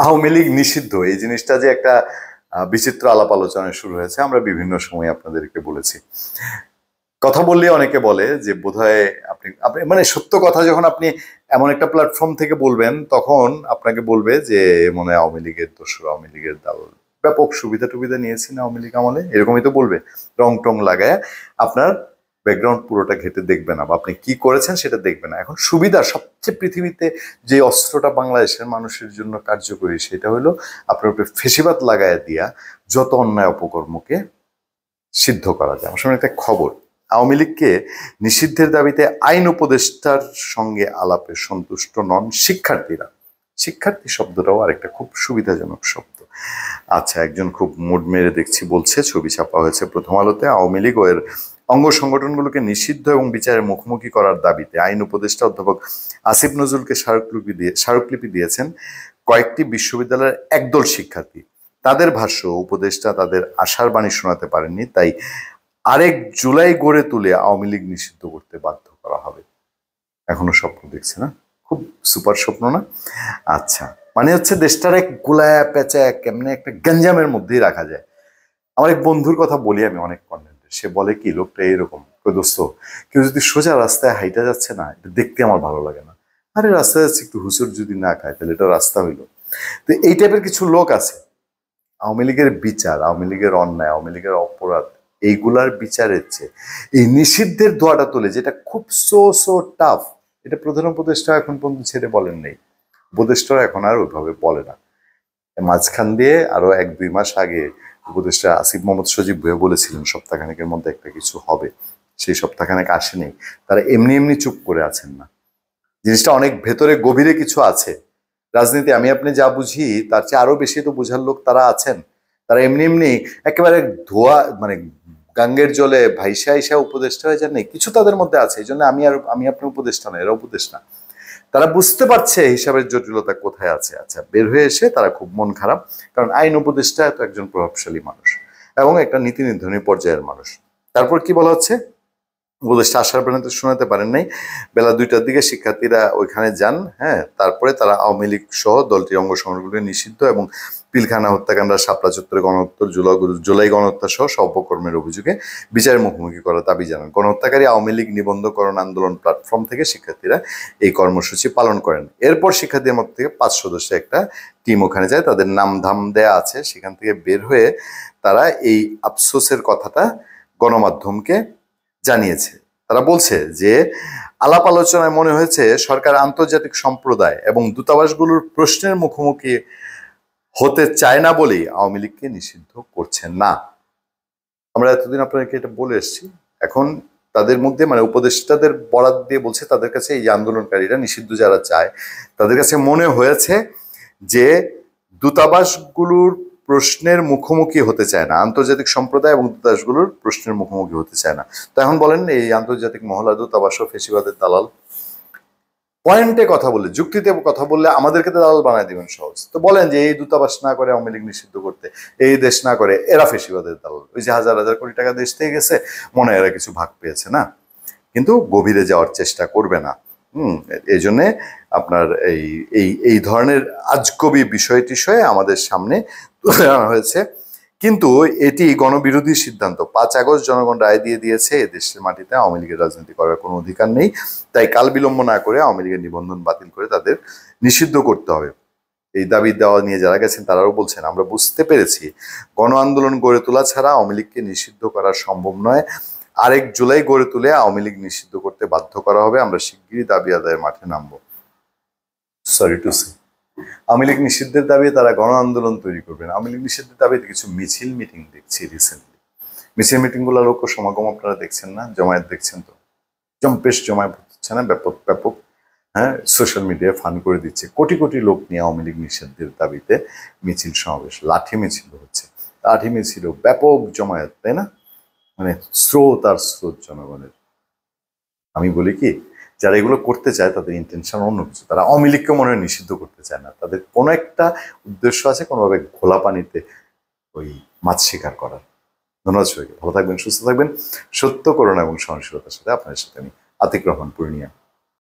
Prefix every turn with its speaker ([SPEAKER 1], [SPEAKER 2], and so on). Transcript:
[SPEAKER 1] আওয়ামী লীগ নিষিদ্ধ এই জিনিসটা যে একটা বিচিত্র আলাপ আলোচনায় শুরু হয়েছে, আমরা বিভিন্ন সময় আপনাদেরকে বলেছি। কথা বললে অনেকে বলে যে বোধহয় আপনি আপনি মানে সত্য কথা যখন আপনি এমন একটা প্ল্যাটফর্ম থেকে বলবেন, তখন আপনাকে বলবে যে মনে হয় আওয়ামী লীগের দোসর, আওয়ামী লীগের দাল, ব্যাপক সুবিধা টুবিধা নিয়েছি না আওয়ামী লীগ আমলে, এরকমই তো বলবে। রং টং লাগায় আপনার ব্যাকগ্রাউন্ড পুরোটা ঘেটে দেখবে না, বা আপনি কি করেছেন সেটা দেখবে না। এখন সুবিধা সবচেয়ে পৃথিবীতে যে অস্ত্রটা বাংলাদেশের মানুষের জন্য কার্যকরী, সেটা হলো আপনার উপরে ফেসিবাদ লাগায় দিয়া যত অন্যায় অপকর্মকে সিদ্ধ করা যায়। আমার সামনে একটা খবর, আওয়ামী লীগকে নিষিদ্ধের দাবিতে আইন উপদেষ্টার সঙ্গে আলাপে সন্তুষ্ট নন শিক্ষার্থীরা। শিক্ষার্থী শব্দটাও আরেকটা খুব সুবিধাজনক শব্দ। আচ্ছা, একজন খুব মুড মেরে দেখছি বলছে, ছবি ছাপা হয়েছে প্রথম আলোতে, আওয়ামী লীগ ও এর অঙ্গ সংগঠনগুলোকে নিষিদ্ধ এবং বিচারের মুখোমুখি করার দাবিতে আইন উপদেষ্টা অধ্যাপক আসিফ নজরুলকে স্মারকলিপি দিয়েছেন কয়েকটি বিশ্ববিদ্যালয়ের একদল শিক্ষার্থী। তাদের ভাষ্য, উপদেষ্টা তাদের আশার বাণী শোনাতে পারেননি, তাই আরেক জুলাই গড়ে তুলে আওয়ামী লীগ নিষিদ্ধ করতে বাধ্য করা হবে। এখনো স্বপ্ন দেখছে না? খুব সুপার স্বপ্ন না? আচ্ছা, মানে হচ্ছে দেশটার এক গোলায়া পেঁচায় কেমনে একটা গঞ্জামের মধ্যেই রাখা যায়। আমার এক বন্ধুর কথা বলি আমি অনেক কন্টেন্টে, সে বলে কি, লোকটা এইরকম, দোস্ত কেউ যদি সোজা রাস্তায় হাইটা যাচ্ছে না, এটা দেখতে আমার ভালো লাগে না। আরে রাস্তায় যাচ্ছে, একটু হুসুর যদি না খায় তাহলে এটা রাস্তা হইলো? তো এই টাইপের কিছু লোক আছে। আওয়ামী লীগের বিচার, আওয়ামী লীগের অন্যায়, আওয়ামী লীগের অপরাধ, এইগুলার বিচারের চেয়ে এই নিষিদ্ধের দোয়াটা তোলে, যেটা খুব সো টাফ, এটা প্রধান উপদেষ্টা এখন পর্যন্ত ছেড়ে বলেন নেই। উপদেষ্টারা এখন আর ওইভাবে বলে না। মাঝখান দিয়ে আরো 1-2 মাস আগে উপদেষ্টা আসিফ মোহাম্মদ সজীব ভুঁইয়া বলেছিলেন সপ্তাহখানেকের মধ্যে একটা কিছু হবে। সেই সপ্তাহখানেক আসেনি। তারা এমনি এমনি চুপ করে আছেন না, জিনিসটা অনেক ভেতরে গভীরে কিছু আছে। রাজনীতি আমি আপনি যা বুঝি তার চেয়ে আরো বেশি তো বোঝার লোক তারা আছেন। তারা এমনি এমনি একেবারে ধোয়া মানে গাঙ্গের জলে ভাইসা আইসা উপদেষ্টা হয়ে যান, কিছু তাদের মধ্যে আছে। এই জন্য আমি আপনি উপদেষ্টা না, এরা উপদেষ্টা। তারা বুঝতে পারছে হিসাবের জটিলতা কোথায় আছে। আচ্ছা, বের হয়ে এসে তারা খুব মন খারাপ, কারণ আইন উপদেষ্টা এত একজন প্রভাবশালী মানুষ এবং একটা নীতি নির্ধারণী পর্যায়ের মানুষ। তারপর কি বলা হচ্ছে, উপদেষ্টা আসার পর্যন্ত শোনাতে পারেন নাই। বেলা 2টার দিকে শিক্ষার্থীরা ওইখানে যান। হ্যাঁ, তারপরে তারা আওয়ামী লীগ সহ দলটির অঙ্গ সংগঠনগুলি নিষিদ্ধ এবং পিলখানা হত্যাকাণ্ড, শাপলা চত্বরে গণহত্যার জুলাই গণহত্যা সহ সব অপকর্মের অভিযোগে বিচারের মুখোমুখি করার দাবি জানান। গণহত্যাকারী আওয়ামী লীগ নিবন্ধকরণ আন্দোলন প্ল্যাটফর্ম থেকে শিক্ষার্থীরা এই কর্মসূচি পালন করেন। এরপর শিক্ষার্থীদের মধ্যে থেকে 5 সদস্যের একটা টিম ওখানে যায়, তাদের নাম ধাম দেয়া আছে। সেখান থেকে বের হয়ে তারা এই আফসোসের কথাটা গণমাধ্যমকে জানিয়েছে। তারা বলছে যে আলাপ আলোচনায় মনে হয়েছে সরকার আন্তর্জাতিক সম্প্রদায় এবং দূতাবাসগুলোর প্রশ্নের মুখোমুখি হতে চায় না বলেই আওয়ামী লীগকে নিষিদ্ধ করছেন না। আমরা এতদিন আপনাদেরকে এটা বলে এসেছি। এখন তাদের মধ্যে মানে উপদেষ্টাদের বরাত দিয়ে বলছে, তাদের কাছে এই আন্দোলনকারীরা নিষিদ্ধ যারা চায়, তাদের কাছে মনে হয়েছে যে দূতাবাসগুলোর প্রশ্নের মুখোমুখি হতে চায় না, আন্তর্জাতিক সম্প্রদায় এবং দূতাবাসগুলোর প্রশ্নের মুখোমুখি হতে চায় না। তো এখন বলেন, এই আন্তর্জাতিক মহলা দূতাবাস ও ফেসিবাদের দালাল। পয়েন্টে কথা বললে, যুক্তিতে কথা বললে আমাদেরকে তো দালাল বানায় দিবেন সহজ। তো বলেন যে এই দূতাবাস না করে আওয়ামী লীগ নিষিদ্ধ করতে, এই দেশ না করে এরা ফেসিবাদের দালাল। ওই যে হাজার হাজার কোটি টাকা দেশ থেকে গেছে, মনে হয় এরা কিছু ভাগ পেয়েছে না, কিন্তু গভীরে যাওয়ার চেষ্টা করবে না। এই জন্যে আপনার এই এই এই ধরনের আজগবি বিষয় টিষয়ে আমাদের সামনে তুলে আনা হয়েছে। কিন্তু এটি গণবিরোধী সিদ্ধান্ত। 5 আগস্ট জনগণ রায় দিয়ে দিয়েছে, এ দেশের মাটিতে আওয়ামী লীগের রাজনীতি করার কোনো অধিকার নেই। তাই কাল বিলম্ব না করে আওয়ামী লীগের নিবন্ধন বাতিল করে তাদের নিষিদ্ধ করতে হবে। এই দাবি দেওয়া নিয়ে যারা গেছেন তারাও বলছেন, আমরা বুঝতে পেরেছি গণ আন্দোলন গড়ে তোলা ছাড়া আওয়ামী লীগকে নিষিদ্ধ করা সম্ভব নয়। আরেক জুলাই গড়ে তুলে আওয়ামী লীগ নিষিদ্ধ করতে বাধ্য করা হবে। আমরা শিগগিরই দাবি আদায়ের মাঠে নামবো। Sorry to say, Awami League নিষিদ্ধের দাবি তারা গণ আন্দোলন তৈরি করবেন। আওয়ামী লীগ নিষিদ্ধের দাবিতে কিছু মিছিল মিটিং দেখছি রিসেন্টলি। মিছিল মিটিং গুলো লোক সমাগম আপনারা দেখছেন না, জমায়েত দেখছেন তো, জম্পেশ জমায়েত হচ্ছে না, ব্যাপক ব্যাপক। হ্যাঁ, সোশ্যাল মিডিয়ায় ফান করে দিচ্ছে। কোটি কোটি লোক নিয়ে আওয়ামী লীগ নিষিদ্ধের দাবিতে মিছিল সমাবেশ, লাঠি মিছিল হচ্ছে। লাঠি মিছিল, ব্যাপক জমায়েত, তাই না? মানে স্রোত আর স্রোত জনগণের। আমি বলি কি, যারা এগুলো করতে চায় তাদের ইন্টেনশন অন্য কিছু। তারা আওয়ামী লীগকে মনে হয় নিষিদ্ধ করতে চায় না, তাদের কোনো একটা উদ্দেশ্য আছে, কোনোভাবে ঘোলা পানিতে ওই মাছ শিকার করার। ধন্যবাদ সবাইকে, ভালো থাকবেন, সুস্থ থাকবেন। সত্য, করুণা এবং সহনশীলতার সাথে আপনাদের সাথে আমি আতিক রহমান পূর্ণিয়া।